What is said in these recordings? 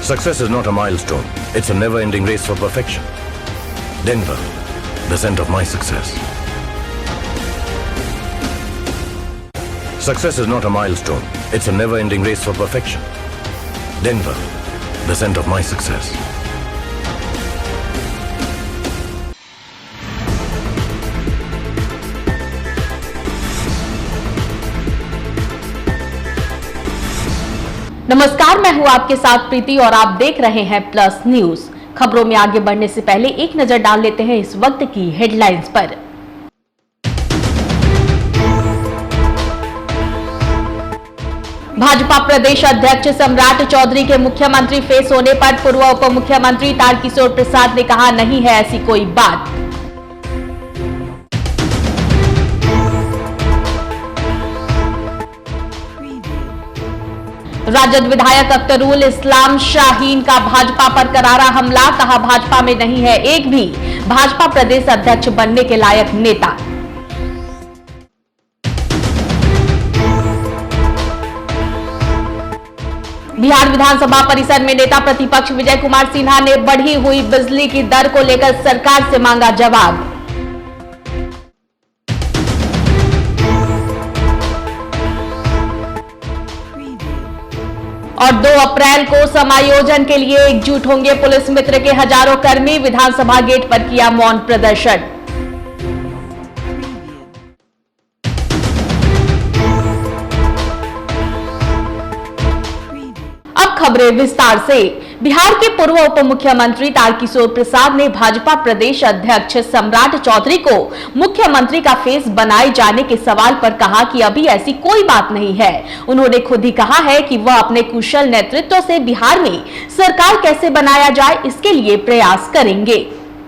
Success is not a milestone. It's a never-ending race for perfection. Denver, the scent of my success. Success is not a milestone. It's a never-ending race for perfection. Denver, the scent of my success. नमस्कार, मैं हूं आपके साथ प्रीति और आप देख रहे हैं प्लस न्यूज। खबरों में आगे बढ़ने से पहले एक नजर डाल लेते हैं इस वक्त की हेडलाइंस पर। भाजपा प्रदेश अध्यक्ष सम्राट चौधरी के मुख्यमंत्री फेस होने पर पूर्व उप मुख्यमंत्री तारकिशोर प्रसाद ने कहा, नहीं है ऐसी कोई बात। राजद विधायक अख्तरुल इस्लाम शाहीन का भाजपा पर करारा हमला, कहा भाजपा में नहीं है एक भी भाजपा प्रदेश अध्यक्ष बनने के लायक नेता। बिहार विधानसभा परिसर में नेता प्रतिपक्ष विजय कुमार सिन्हा ने बढ़ी हुई बिजली की दर को लेकर सरकार से मांगा जवाब। और 2 अप्रैल को समायोजन के लिए एकजुट होंगे पुलिस मित्र के हजारों कर्मी, विधानसभा गेट पर किया मौन प्रदर्शन। अब खबरें विस्तार से। बिहार के पूर्व उप मुख्यमंत्री तारकिशोर प्रसाद ने भाजपा प्रदेश अध्यक्ष सम्राट चौधरी को मुख्यमंत्री का फेस बनाए जाने के सवाल पर कहा कि अभी ऐसी कोई बात नहीं है। उन्होंने खुद ही कहा है कि वह अपने कुशल नेतृत्व से बिहार में सरकार कैसे बनाया जाए इसके लिए प्रयास करेंगे।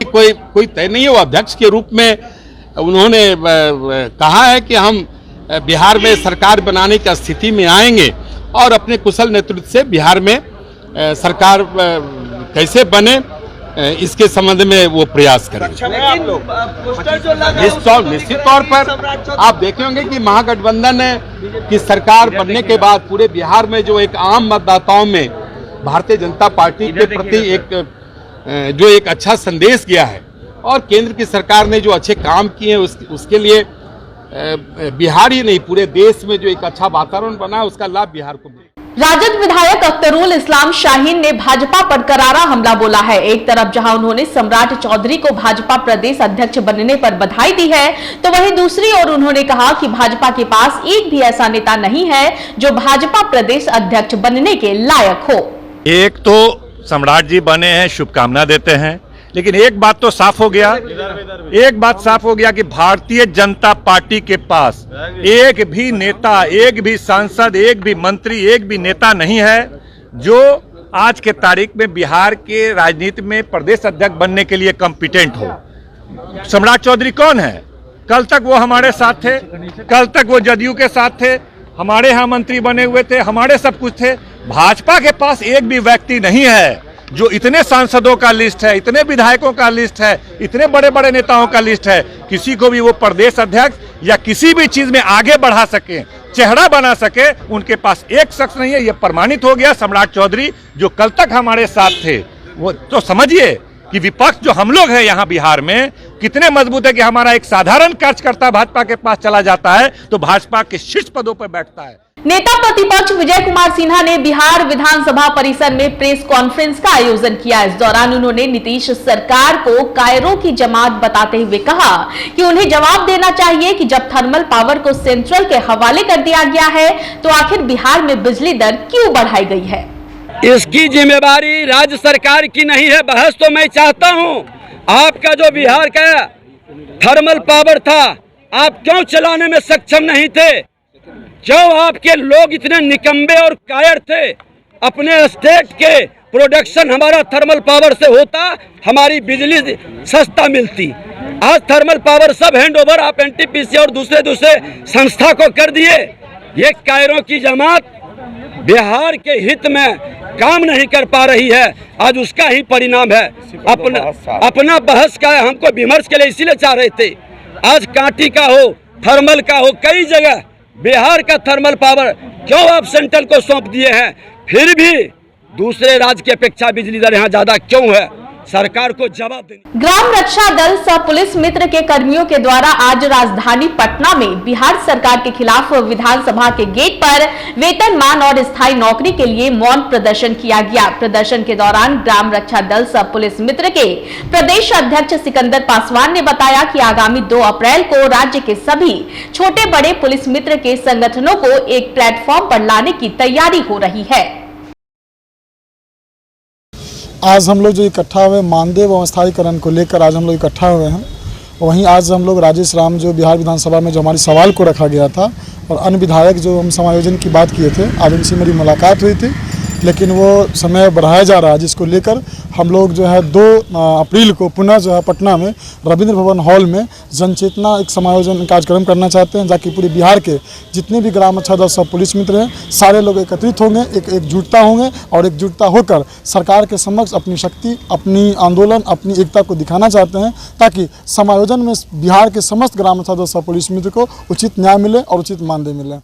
कोई तय नहीं है। वो अध्यक्ष के रूप में उन्होंने कहा है कि हम बिहार में सरकार बनाने की स्थिति में आएंगे और अपने कुशल नेतृत्व से बिहार में सरकार कैसे बने इसके संबंध में वो प्रयास करेंगे। निश्चित तौर पर आप देखे होंगे कि महागठबंधन की सरकार बनने के बाद पूरे बिहार में जो एक आम मतदाताओं में भारतीय जनता पार्टी के प्रति जो एक अच्छा संदेश गया है और केंद्र की सरकार ने जो अच्छे काम किए हैं उसके लिए बिहार ही नहीं पूरे देश में जो एक अच्छा वातावरण बना है उसका लाभ बिहार को मिले। राजद विधायक अख्तरुल इस्लाम शाहीन ने भाजपा पर करारा हमला बोला है। एक तरफ जहां उन्होंने सम्राट चौधरी को भाजपा प्रदेश अध्यक्ष बनने पर बधाई दी है, तो वहीं दूसरी ओर उन्होंने कहा कि भाजपा के पास एक भी ऐसा नेता नहीं है जो भाजपा प्रदेश अध्यक्ष बनने के लायक हो। एक तो सम्राट जी बने हैं, शुभकामना देते हैं, लेकिन एक बात तो साफ हो गया, कि भारतीय जनता पार्टी के पास एक भी नेता, एक भी सांसद, एक भी मंत्री, एक भी नेता नहीं है जो आज के तारीख में बिहार के राजनीति में प्रदेश अध्यक्ष बनने के लिए कॉम्पिटेंट हो। सम्राट चौधरी कौन है? कल तक वो हमारे साथ थे, कल तक वो जदयू के साथ थे, हमारे यहाँ मंत्री बने हुए थे, हमारे सब कुछ थे। भाजपा के पास एक भी व्यक्ति नहीं है जो इतने सांसदों का लिस्ट है, इतने विधायकों का लिस्ट है, इतने बड़े बड़े नेताओं का लिस्ट है, किसी को भी वो प्रदेश अध्यक्ष या किसी भी चीज में आगे बढ़ा सके, चेहरा बना सके, उनके पास एक शख्स नहीं है। ये प्रमाणित हो गया। सम्राट चौधरी जो कल तक हमारे साथ थे, वो तो समझिए कि विपक्ष जो हम लोग हैं यहाँ बिहार में कितने मजबूत है कि हमारा एक साधारण कार्यकर्ता भाजपा के पास चला जाता है तो भाजपा के शीर्ष पदों पर बैठता है। नेता प्रतिपक्ष विजय कुमार सिन्हा ने बिहार विधानसभा परिसर में प्रेस कॉन्फ्रेंस का आयोजन किया। इस दौरान उन्होंने नीतीश सरकार को कायरों की जमात बताते हुए कहा कि उन्हें जवाब देना चाहिए कि जब थर्मल पावर को सेंट्रल के हवाले कर दिया गया है तो आखिर बिहार में बिजली दर क्यों बढ़ाई गई है। इसकी जिम्मेदारी राज्य सरकार की नहीं है। बहस तो मैं चाहता हूं, आपका जो बिहार का थर्मल पावर था आप क्यों चलाने में सक्षम नहीं थे? क्यों आपके लोग इतने निकम्बे और कायर थे? अपने स्टेट के प्रोडक्शन हमारा थर्मल पावर से होता, हमारी बिजली सस्ता मिलती। आज थर्मल पावर सब हैंडओवर आप एनटीपीसी और दूसरे संस्था को कर दिए। ये कायरों की जमात बिहार के हित में काम नहीं कर पा रही है, आज उसका ही परिणाम है। अपना बहस का हमको विमर्श के लिए इसीलिए चाह रहे थे। आज कांटी का हो, थर्मल का हो, कई जगह बिहार का थर्मल पावर क्यों आप सेंट्रल को सौंप दिए हैं? फिर भी दूसरे राज्य की अपेक्षा बिजली दर यहाँ ज्यादा क्यों है? सरकार को जवाब देना। ग्राम रक्षा दल सह पुलिस मित्र के कर्मियों के द्वारा आज राजधानी पटना में बिहार सरकार के खिलाफ विधानसभा के गेट पर वेतनमान और स्थायी नौकरी के लिए मौन प्रदर्शन किया गया। प्रदर्शन के दौरान ग्राम रक्षा दल सह पुलिस मित्र के प्रदेश अध्यक्ष सिकंदर पासवान ने बताया कि आगामी 2 अप्रैल को राज्य के सभी छोटे बड़े पुलिस मित्र के संगठनों को एक प्लेटफॉर्म पर लाने की तैयारी हो रही है। आज हम लोग जो इकट्ठा हुए मानदेय व अस्थायीकरण को लेकर आज हम लोग इकट्ठा हुए हैं। वहीं आज हम लोग राजेश राम जो बिहार विधानसभा में जो हमारी सवाल को रखा गया था और अन्य विधायक जो हम समायोजन की बात किए थे, आज उनसे मेरी मुलाकात हुई थी, लेकिन वो समय बढ़ाया जा रहा है, जिसको लेकर हम लोग जो है 2 अप्रैल को पुनः जो है पटना में रविंद्र भवन हॉल में जनचेतना एक समायोजन कार्यक्रम करना चाहते हैं, ताकि पूरे बिहार के जितने भी ग्राम रक्षा दल सब पुलिस मित्र हैं सारे लोग एकत्रित होंगे, एकजुटता होंगे और एकजुटता होकर सरकार के समक्ष अपनी शक्ति, अपनी आंदोलन, अपनी एकता को दिखाना चाहते हैं, ताकि समायोजन में बिहार के समस्त ग्राम रक्षा दल सब पुलिस मित्र को उचित न्याय मिले और उचित मानदेय मिले।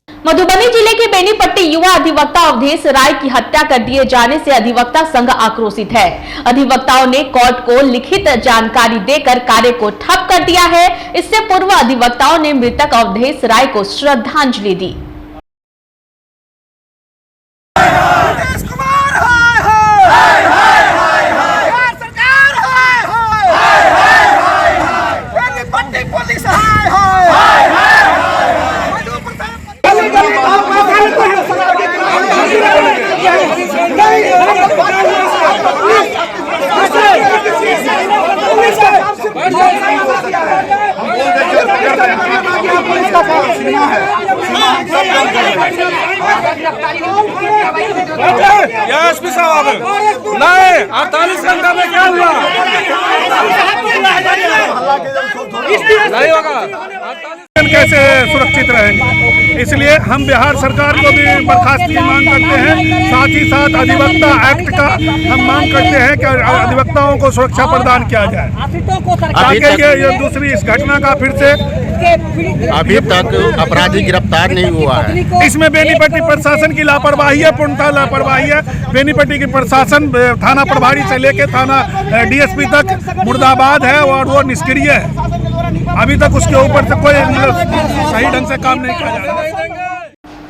मधुबनी जिले के बेनीपट्टी युवा अधिवक्ता अवधेश राय की हत्या कर दिए जाने से अधिवक्ता संघ आक्रोशित है। अधिवक्ताओं ने कोर्ट को लिखित जानकारी देकर कार्य को ठप कर दिया है। इससे पूर्व अधिवक्ताओं ने मृतक अवधेश राय को श्रद्धांजलि दी। एसपी साहब नहीं 48 घंटा में क्या हुआ? नहीं होगा। कैसे सुरक्षित रहेंगे? इसलिए हम बिहार सरकार को भी बर्खास्त की मांग करते हैं। साथ ही साथ अधिवक्ता एक्ट का हम मांग करते हैं कि अधिवक्ताओं को सुरक्षा प्रदान किया जाए, ताकि ये दूसरी इस घटना का फिर से अभी तक अपराधी गिरफ्तार नहीं हुआ है। इसमें बेनीपट्टी प्रशासन की लापरवाही है, पूर्णतः लापरवाही है। बेनीपट्टी की प्रशासन थाना प्रभारी से लेकर थाना डीएसपी तक मुर्दाबाद है और वो निष्क्रिय है। अभी तक उसके ऊपर से कोई सही ढंग से काम नहीं किया जा रहा।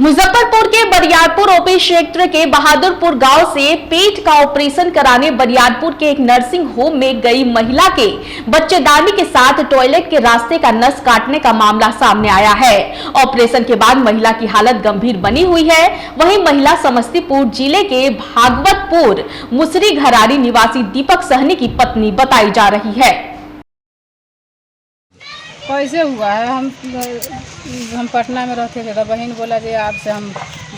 मुजफ्फरपुर के बरियारपुर ओपी क्षेत्र के बहादुरपुर गांव से पेट का ऑपरेशन कराने बरियारपुर के एक नर्सिंग होम में गई महिला के बच्चेदानी के साथ टॉयलेट के रास्ते का नस काटने का मामला सामने आया है। ऑपरेशन के बाद महिला की हालत गंभीर बनी हुई है। वहीं महिला समस्तीपुर जिले के भागवतपुर मुसरी घरारी निवासी दीपक सहनी की पत्नी बताई जा रही है। कैसे हुआ है? हम पटना में रहते थे तो बहन बोला जी आपसे हम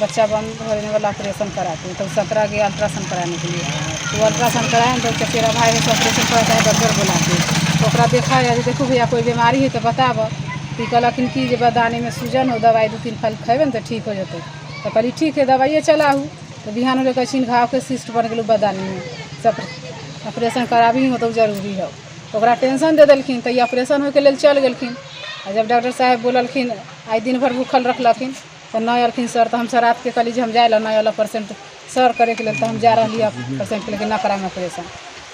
बच्चा बंद होने वाला ऑपरेशन कराते हैं, तो 17 गया अल्ट्रासाउंड कराने के लिए। तो अल्ट्रासाउंड कराए तो चचेरा भाई से ऑपरेशन कराता है, डॉक्टर बुलाते तो ओकरा देखा है, देखो भैया कोई बीमारी है तो बताब। तो कहलखिन कि जे बदानी में सूजन हो, दवाई 2-3 फल खेबे तो ठीक हो जाते। तो कहली ठीक है दवाइए चलाऊ। तो बिहान होले कहन घाव के सिस्ट बन गए बदानी में, सब ऑपरेशन कराबी हो तो जरूरी है। तो ओकरा टेंशन दे दिलखिन तो ये ऑपरेशन होके लेल चल गेलखिन। और जब डॉक्टर साहब बोललखिन आई दिन भर भूखल रखलखिन तो नहीं अलखिन सर। तो हम सर रात के कहली हम जाए नहीं वाला परसेंट सर करे के लिए, तो हम जा रही परसेंट के लेकिन ना कराएंगे ऑपरेशन।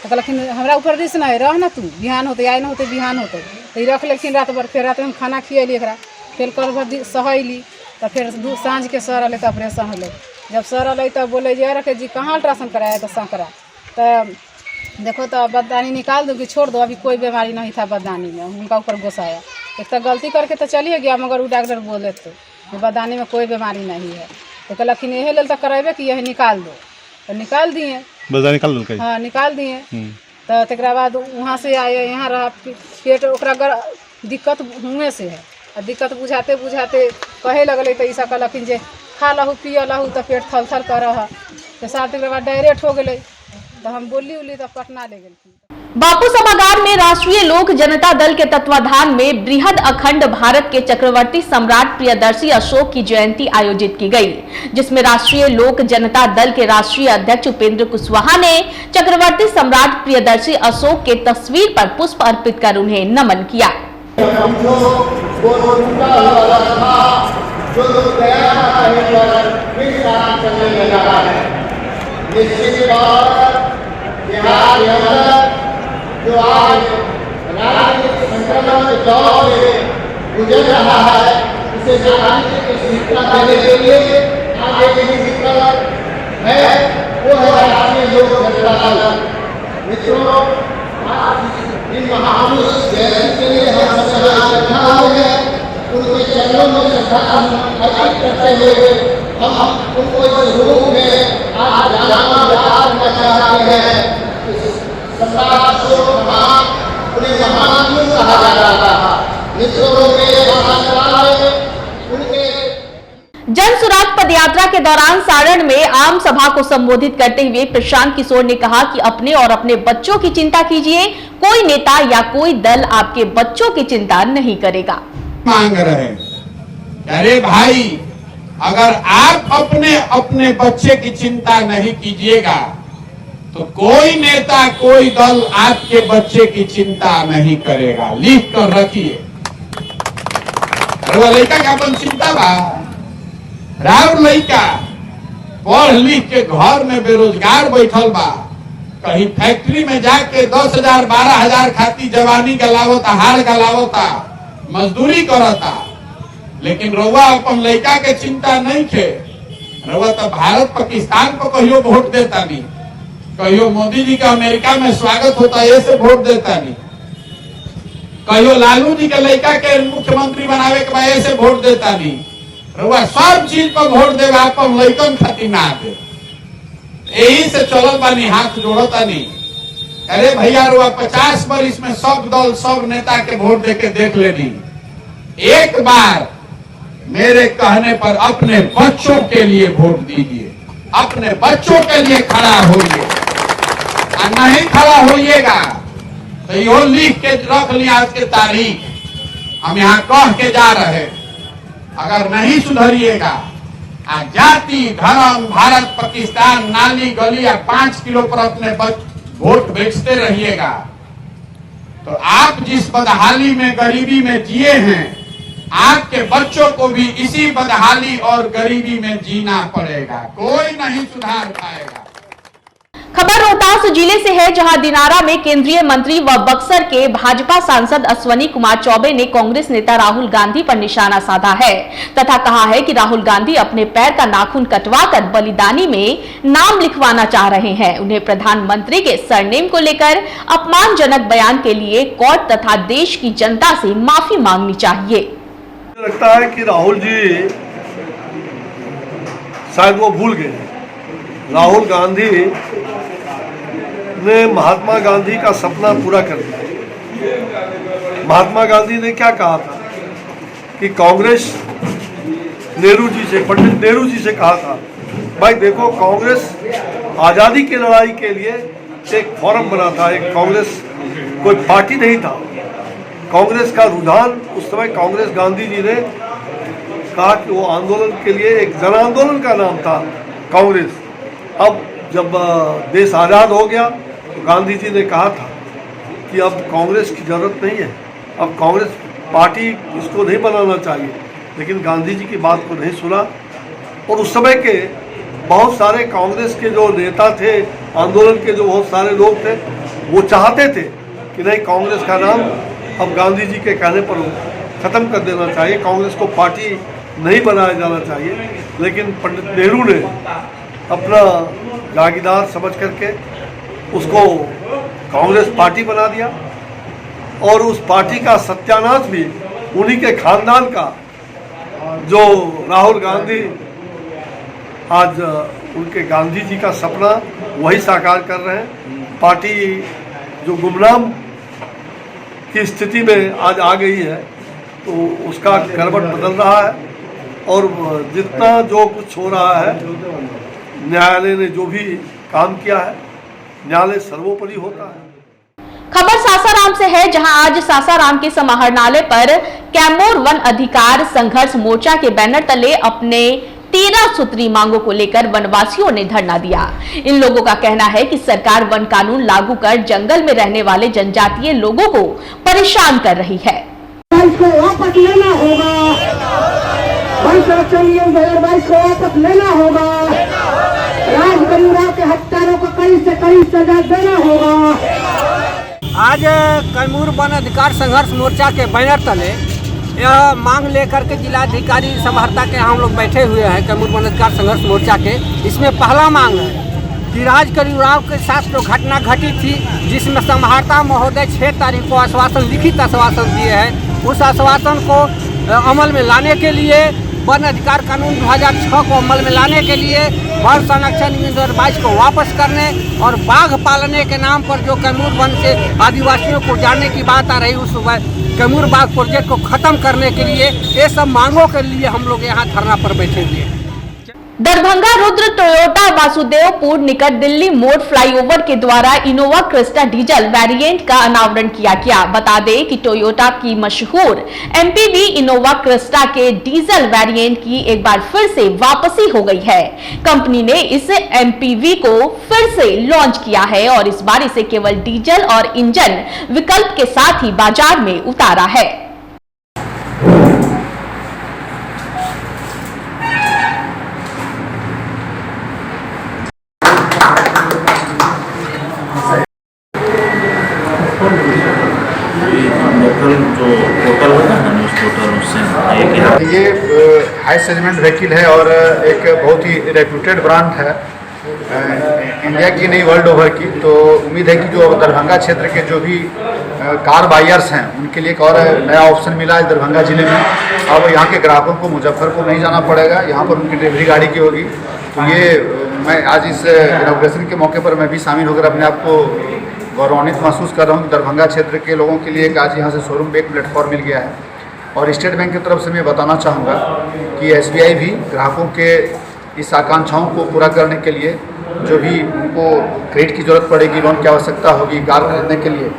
तो कहलखिन हमारा ऊपर रिस ना है, रह ना तू बिहान होते आए ना होते बिहान होते। तो रख लेकिन रात भर। फिर रात में हम खाना खियली एकरा, फिर कल भर सहली। तो फिर साँझ के सर अल तो ऑपरेशन होले। जब सर अल तो बोले जे रखे जी कहाँ अल्ट्रासाउंड कराया? तो संकरा तो देखो तो बददानी निकाल दो कि छोड़ दो, अभी कोई बीमारी नहीं था बददानी में। उनका ऊपर गुस्साया। एक तो गलती करके तो चलिए गया, मगर वो डॉक्टर बोले थे बददानी में कोई बीमारी नहीं है। तो कहलखिन यही लेल तो करेबे कि यही निकाल दो। तो निकाल दिए, हाँ निकाल दिए। तो तकरा बाद वहाँ से आए, यहाँ रहा पेट ओकरा दिक्कत हुए से है। और दिक्कत बुझाते बुझाते कहे लगल तो ऐसा कहलखिन जे खा लहू पिए लहू तो पेट थल थल कर रहा। तो साथ तक बाद डायरेक्ट हो गए। तो हम बोली उली तो पटना ले गए। बापू सभागार में राष्ट्रीय लोक जनता दल के तत्वाधान में बृहद अखंड भारत के चक्रवर्ती सम्राट प्रियदर्शी अशोक की जयंती आयोजित की गई, जिसमें राष्ट्रीय लोक जनता दल के राष्ट्रीय अध्यक्ष उपेंद्र कुशवाहा ने चक्रवर्ती सम्राट प्रियदर्शी अशोक के तस्वीर पर पुष्प अर्पित कर उन्हें नमन किया। निश्चित तौर बिहार के अंदर जो आज राजनीतिक संक्रमण के दौर में गुजर रहा है, इसे राजनीतिक स्थिरता देने के लिए आगे भी विकल्प है, वो है राष्ट्रीय लोक जनता दल। मित्रों, इन महापुरुष जयंती के लिए हम सब इकट्ठा हुए हैं, उनके चरणों में श्रद्धा अर्पित करते हुए हम उनको इस रूप में आज याद करना चाहते हैं। सरदार अशोक महान उन्हें महान क्यों कहा जाता था? मित्रों के उनके जन सुराग पदयात्रा के दौरान सारण में आम सभा को संबोधित करते हुए प्रशांत किशोर ने कहा कि अपने और अपने बच्चों की चिंता कीजिए, कोई नेता या कोई दल आपके बच्चों की चिंता नहीं करेगा। मांग रहे, अरे भाई, अगर आप अपने अपने बच्चे की चिंता नहीं कीजिएगा तो कोई नेता कोई दल आपके बच्चे की चिंता नहीं करेगा। लिख कर रखिए। लड़का का अपन चिंता बा, राव लड़का पढ़ लिख के घर में बेरोजगार बैठल बा, कहीं फैक्ट्री में जाके 10,000 12,000 खाती जवानी गलावता, हाल गलावता, मजदूरी करता, लेकिन रउआ अपन लड़का के चिंता नहीं थे। रउआ तो भारत पाकिस्तान को कहियो वोट देता नहीं, कहियो मोदी जी का अमेरिका में स्वागत होता है ऐसे वोट देता नहीं, कहियो लालू जी के लड़का के मुख्यमंत्री बनावे के बाद ऐसे वोट देता नहीं। रउआ सब चीज पर वोट देगा, अपन लड़कन खातिर ना दे। यही से चलल बानी, हाथ जोड़ता नहीं। अरे भैया, रुआ 50 वर्ष में सब दल सब नेता के वोट देके देख लेनी, एक बार मेरे कहने पर अपने बच्चों के लिए वोट दीजिए, अपने बच्चों के लिए खड़ा होइए। और नहीं खड़ा होइएगा तो यो लिख के रख लिया आज के तारीख, हम यहाँ कह के जा रहे, अगर नहीं सुधरिएगा, जाति धर्म भारत पाकिस्तान नाली गली या 5 किलो पर अपने वोट बेचते रहिएगा तो आप जिस बदहाली में गरीबी में जिए हैं, आपके बच्चों को भी इसी बदहाली और गरीबी में जीना पड़ेगा। कोई नहीं सुधार पाएगा। खबर रोहतास जिले से है, जहां दिनारा में केंद्रीय मंत्री व बक्सर के भाजपा सांसद अश्वनी कुमार चौबे ने कांग्रेस नेता राहुल गांधी पर निशाना साधा है तथा कहा है कि राहुल गांधी अपने पैर का नाखून कटवाकर बलिदानी में नाम लिखवाना चाह रहे हैं। उन्हें प्रधानमंत्री के सरनेम को लेकर अपमानजनक बयान के लिए कोर्ट तथा देश की जनता से माफी मांगनी चाहिए। लगता है कि राहुल जी शायद वो भूल गए। राहुल गांधी ने महात्मा गांधी का सपना पूरा कर दिया। महात्मा गांधी ने क्या कहा था कि कांग्रेस नेहरू जी से, पंडित नेहरू जी से कहा था, भाई देखो, कांग्रेस आज़ादी की लड़ाई के लिए एक फोरम बना था, एक कांग्रेस कोई पार्टी नहीं था। कांग्रेस का रुझान उस समय कांग्रेस, गांधी जी ने कहा कि वो आंदोलन के लिए एक जन आंदोलन का नाम था कांग्रेस। अब जब देश आज़ाद हो गया तो गांधी जी ने कहा था कि अब कांग्रेस की ज़रूरत नहीं है, अब कांग्रेस पार्टी इसको नहीं बनाना चाहिए, लेकिन गांधी जी की बात को नहीं सुना। और उस समय के बहुत सारे कांग्रेस के जो नेता थे, आंदोलन के जो बहुत सारे लोग थे, वो चाहते थे कि नहीं, कांग्रेस का नाम अब गांधी जी के कहने पर ख़त्म कर देना चाहिए, कांग्रेस को पार्टी नहीं बनाया जाना चाहिए। लेकिन पंडित नेहरू ने अपना जागीरदार समझ करके उसको कांग्रेस पार्टी बना दिया और उस पार्टी का सत्यानाश भी उन्हीं के खानदान का, जो राहुल गांधी आज उनके गांधी जी का सपना वही साकार कर रहे हैं। पार्टी जो गुमनाम की स्थिति में आज आ गई है तो उसका करवट बदल रहा है और जितना जो कुछ हो रहा है, न्यायालय ने जो भी काम किया है, न्यायालय सर्वोपरि होता है। खबर सासाराम से है, जहां आज सासाराम के समाहरणालय पर कैमूर वन अधिकार संघर्ष मोर्चा के बैनर तले अपने 13 सूत्री मांगों को लेकर वनवासियों ने धरना दिया। इन लोगों का कहना है कि सरकार वन कानून लागू कर जंगल में रहने वाले जनजातीय लोगों को परेशान कर रही है। को वापस लेना होगा, वन संरक्षण नियम 2022 को वापस लेना होगा। राजगंगा के हत्या आज कैमूर वन अधिकार संघर्ष मोर्चा के बैनर तले यह मांग लेकर के जिलाधिकारी समाहर्ता के हम लोग बैठे हुए हैं कैमूर वन अधिकार संघर्ष मोर्चा के। इसमें पहला मांग है कि राजकरीराव के साथ जो घटना घटी थी, जिसमें समाहर्ता महोदय 6 तारीख को आश्वासन, लिखित आश्वासन दिए हैं, उस आश्वासन को अमल में लाने के लिए, वन अधिकार कानून 2006 को अमल में लाने के लिए, वन संरक्षण 2022 को वापस करने और बाघ पालने के नाम पर जो कैमूर वन से आदिवासियों को जाने की बात आ रही, उस कैमूर बाघ प्रोजेक्ट को खत्म करने के लिए, ये सब मांगों के लिए हम लोग यहाँ धरना पर बैठे हुए हैं। दरभंगा रुद्र टोयोटा वासुदेवपुर निकट दिल्ली मोड़ फ्लाईओवर के द्वारा इनोवा क्रिस्टा डीजल वेरिएंट का अनावरण किया गया। बता दें कि टोयोटा की मशहूर एमपीवी इनोवा क्रिस्टा के डीजल वेरिएंट की एक बार फिर से वापसी हो गई है। कंपनी ने इस एमपीवी को फिर से लॉन्च किया है और इस बार इसे केवल डीजल और इंजन विकल्प के साथ ही बाजार में उतारा है। ये हाई सेगमेंट व्हीकल है और एक बहुत ही रेप्यूटेड ब्रांड है इंडिया की नहीं वर्ल्ड ओवर की। तो उम्मीद है कि जो दरभंगा क्षेत्र के जो भी कार बायर्स हैं उनके लिए एक और नया ऑप्शन मिला है दरभंगा जिले में। अब यहाँ के ग्राहकों को मुजफ्फरपुर नहीं जाना पड़ेगा, यहाँ पर उनकी डिलीवरी गाड़ी की होगी। तो ये मैं आज इस इनॉग्रेशन के मौके पर मैं भी शामिल होकर अपने आप को गौरवान्वित महसूस कर रहा हूँ कि दरभंगा क्षेत्र के लोगों के लिए आज यहाँ से शोरूम पे एक प्लेटफॉर्म मिल गया है। और स्टेट बैंक की तरफ से मैं बताना चाहूँगा कि SBI भी ग्राहकों के इस आकांक्षाओं को पूरा करने के लिए, जो भी उनको क्रेडिट की ज़रूरत पड़ेगी, लोन की आवश्यकता होगी कार खरीदने के लिए,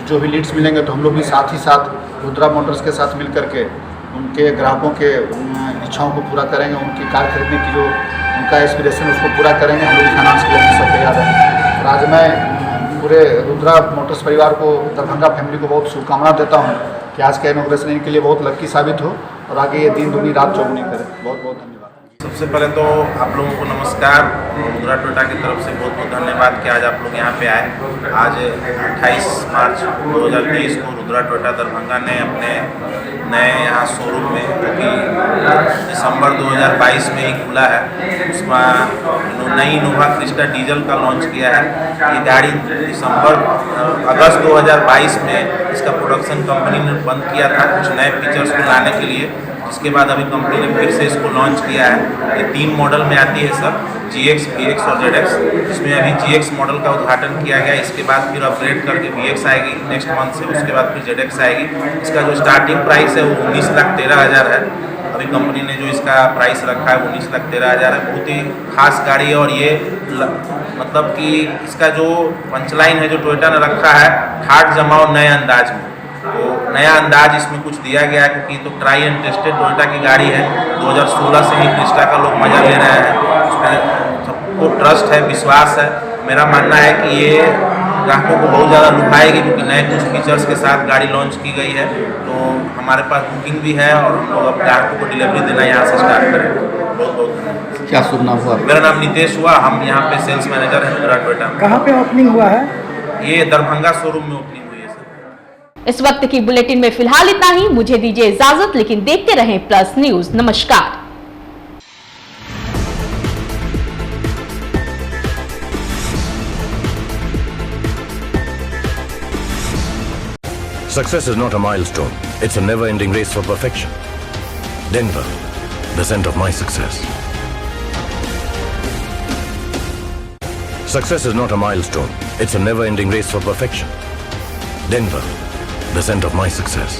जो भी लीड्स मिलेंगे तो हम लोग भी साथ ही साथ रुद्रा मोटर्स के साथ मिल करके उनके ग्राहकों के इच्छाओं को पूरा करेंगे। उनकी कार खरीदने की जो उनका एस्पिरेशन उसको पूरा करेंगे। हम लोग फाइनेंस के लिए सब तैयार हैं। और आज मैं पूरे रुद्रा मोटर्स परिवार को, दरभंगा फैमिली को बहुत शुभकामना देता हूँ कि आज का इनॉग्रेशन इनके लिए बहुत लकी साबित हो और आगे ये दिन दूनी रात चौगुनी करे। बहुत बहुत धन्यवाद। सबसे पहले तो आप लोगों को नमस्कार। रुद्रा टोयोटा की तरफ से बहुत बहुत धन्यवाद कि आज आप लोग यहाँ पे आए। आज 28 मार्च 2023 को रुद्रा टोयोटा दरभंगा ने अपने नए यहाँ शोरूम में, जो कि दिसंबर 2022 में ही खुला है, उसमें नई इनोवा क्रिस्टा डीजल का लॉन्च किया है। ये गाड़ी अगस्त 2022 में इसका प्रोडक्शन कंपनी ने बंद किया था कुछ नए फीचर्स को लाने के लिए। इसके बाद अभी कंपनी ने फिर से इसको लॉन्च किया है। ये 3 मॉडल में आती है सर, GX, VX और ZX। इसमें अभी GX मॉडल का उद्घाटन किया गया। इसके बाद फिर अपग्रेड करके VX आएगी नेक्स्ट मंथ से, उसके बाद फिर ZX आएगी। इसका जो स्टार्टिंग प्राइस है वो 19,13,000 है। अभी कंपनी ने जो इसका प्राइस रखा है 19,13,000 है। बहुत ही खास गाड़ी है और ये मतलब कि इसका जो पंचलाइन है जो टोयोटा ने रखा है, ठाट जमाओ नए अंदाज में। तो नया अंदाज इसमें कुछ दिया गया है क्योंकि तो ट्राई एंड टेस्टेड टोयोटा की गाड़ी है। 2016 से ही क्रिस्टा का लोग मजा ले रहे हैं, उसमें सबको ट्रस्ट है, विश्वास है। मेरा मानना है कि ये ग्राहकों को बहुत ज़्यादा लुभाएगी क्योंकि नए कुछ फीचर्स के साथ गाड़ी लॉन्च की गई है। तो हमारे पास बुकिंग भी है और हम लोग अब ग्राहकों को डिलीवरी देना यहाँ से स्टार्ट करेंगे। बहुत बहुत धन्यवाद। क्या शुभ नाम हुआ? मेरा नाम नितेश हुआ। हम यहाँ पे सेल्स मैनेजर हैं रुद्रा टोयोटा में। कहाँ पे ओपनिंग हुआ है? ये दरभंगा शोरूम में ओपनिंग। इस वक्त की बुलेटिन में फिलहाल इतना ही। मुझे दीजिए इजाजत, लेकिन देखते रहें प्लस न्यूज। नमस्कार। Success is not a milestone. It's a never-ending race for perfection. Denver, the scent of my success. Success is not a milestone. It's a never-ending race for perfection. Denver, the scent of my success.